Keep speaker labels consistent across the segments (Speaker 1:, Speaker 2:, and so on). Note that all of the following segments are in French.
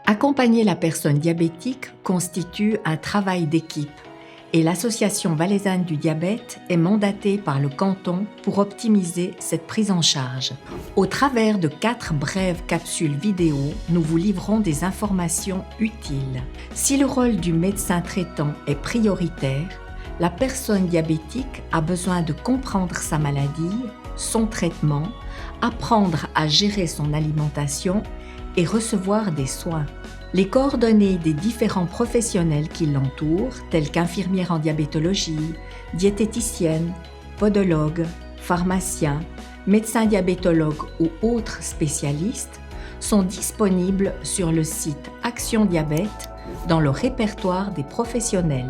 Speaker 1: Accompagner la personne diabétique constitue un travail d'équipe et l'Association valaisanne du diabète est mandatée par le canton pour optimiser cette prise en charge. Au travers de 4 brèves capsules vidéo, nous vous livrons des informations utiles. Si le rôle du médecin traitant est prioritaire, la personne diabétique a besoin de comprendre sa maladie, son traitement, apprendre à gérer son alimentation et recevoir des soins. Les coordonnées des différents professionnels qui l'entourent, tels qu'infirmières en diabétologie, diététicienne, podologue, pharmacien, médecin diabétologue ou autres spécialistes, sont disponibles sur le site Action Diabète dans le répertoire des professionnels.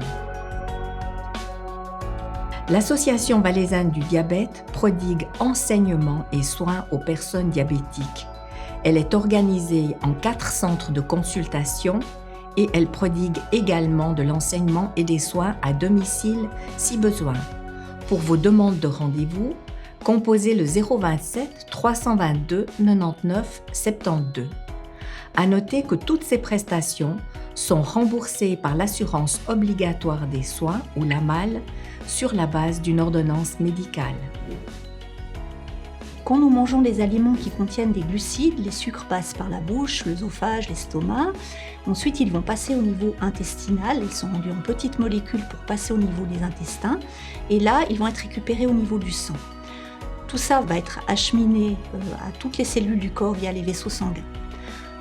Speaker 1: L'Association valaisanne du diabète prodigue enseignements et soins aux personnes diabétiques. Elle est organisée en 4 centres de consultation et elle prodigue également de l'enseignement et des soins à domicile si besoin. Pour vos demandes de rendez-vous, composez le 027 322 99 72. À noter que toutes ces prestations sont remboursées par l'assurance obligatoire des soins ou l'AMAL sur la base d'une ordonnance médicale.
Speaker 2: Quand nous mangeons des aliments qui contiennent des glucides, les sucres passent par la bouche, l'œsophage, l'estomac. Ensuite, ils vont passer au niveau intestinal. Ils sont rendus en petites molécules pour passer au niveau des intestins. Et là, ils vont être récupérés au niveau du sang. Tout ça va être acheminé à toutes les cellules du corps via les vaisseaux sanguins.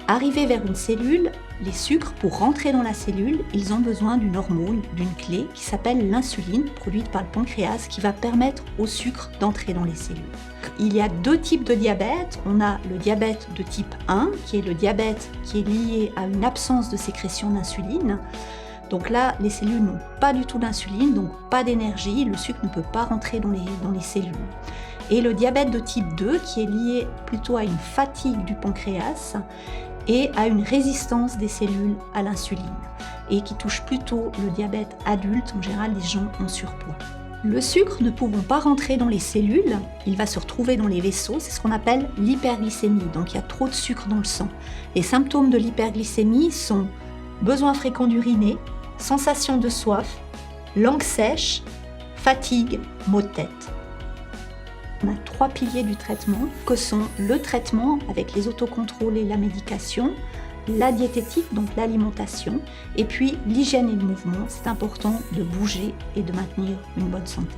Speaker 2: Arrivés vers une cellule, les sucres, pour rentrer dans la cellule, ils ont besoin d'une hormone, d'une clé qui s'appelle l'insuline, produite par le pancréas, qui va permettre au sucre d'entrer dans les cellules. Il y a 2 types de diabète. On a le diabète de type 1, qui est le diabète qui est lié à une absence de sécrétion d'insuline. Donc là, les cellules n'ont pas du tout d'insuline, donc pas d'énergie, le sucre ne peut pas rentrer dans les cellules. Et le diabète de type 2, qui est lié plutôt à une fatigue du pancréas et à une résistance des cellules à l'insuline, et qui touche plutôt le diabète adulte, en général les gens en surpoids. Le sucre ne pouvant pas rentrer dans les cellules, il va se retrouver dans les vaisseaux, c'est ce qu'on appelle l'hyperglycémie, donc il y a trop de sucre dans le sang. Les symptômes de l'hyperglycémie sont besoin fréquent d'uriner, sensation de soif, langue sèche, fatigue, maux de tête. On a 3 piliers du traitement que sont le traitement avec les autocontrôles et la médication, la diététique, donc l'alimentation, et puis l'hygiène et le mouvement. C'est important de bouger et de maintenir une bonne santé.